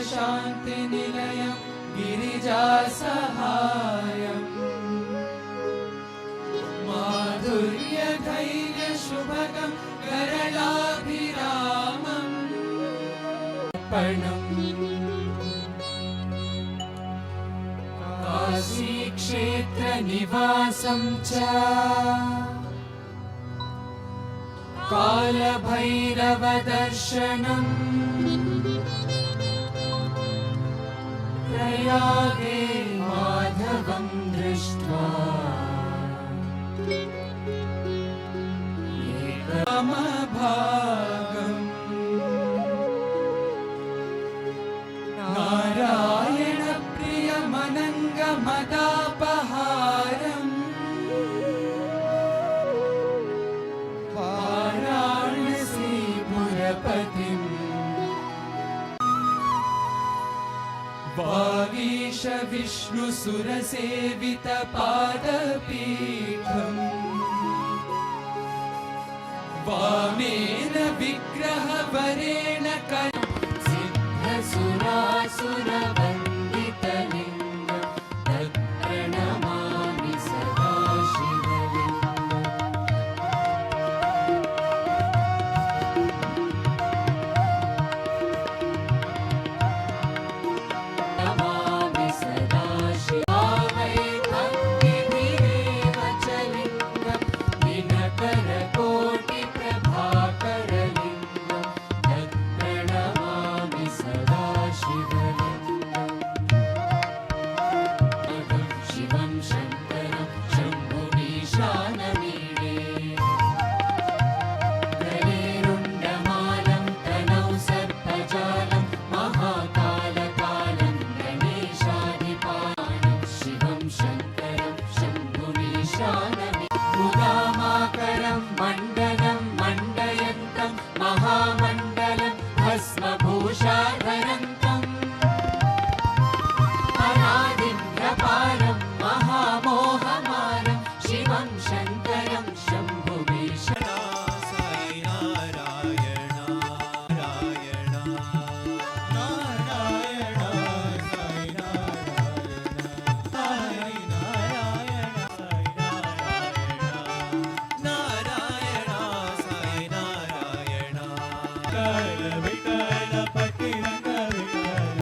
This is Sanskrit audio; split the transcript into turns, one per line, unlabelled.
शान्तिनिलयं गिरिजासहायम् माधुर्यधैर्यशुभगं करलाभिरामम् काशीक्षेत्रनिवासं च कालभैरवदर्शनम् प्रयागे माधवं दृष्ट्वा एकमभागम् नारायणप्रियमनङ्गमदापहारम् वाराणसीपुरपतिम् वागीश विष्णुसुरसेवितपादपीठम् वामेन विग्रहवरेण सिद्धसुरासुरवन्दितलिङ्गं तत्प्रणमामि सदा मुदामाकरं मण्डनं मण्डयन्तं महामण्डलं भस्मभूषाधरन्तम् अनादिन्द्रपारं महामोहमारं शिवं शङ्करं शम्भुं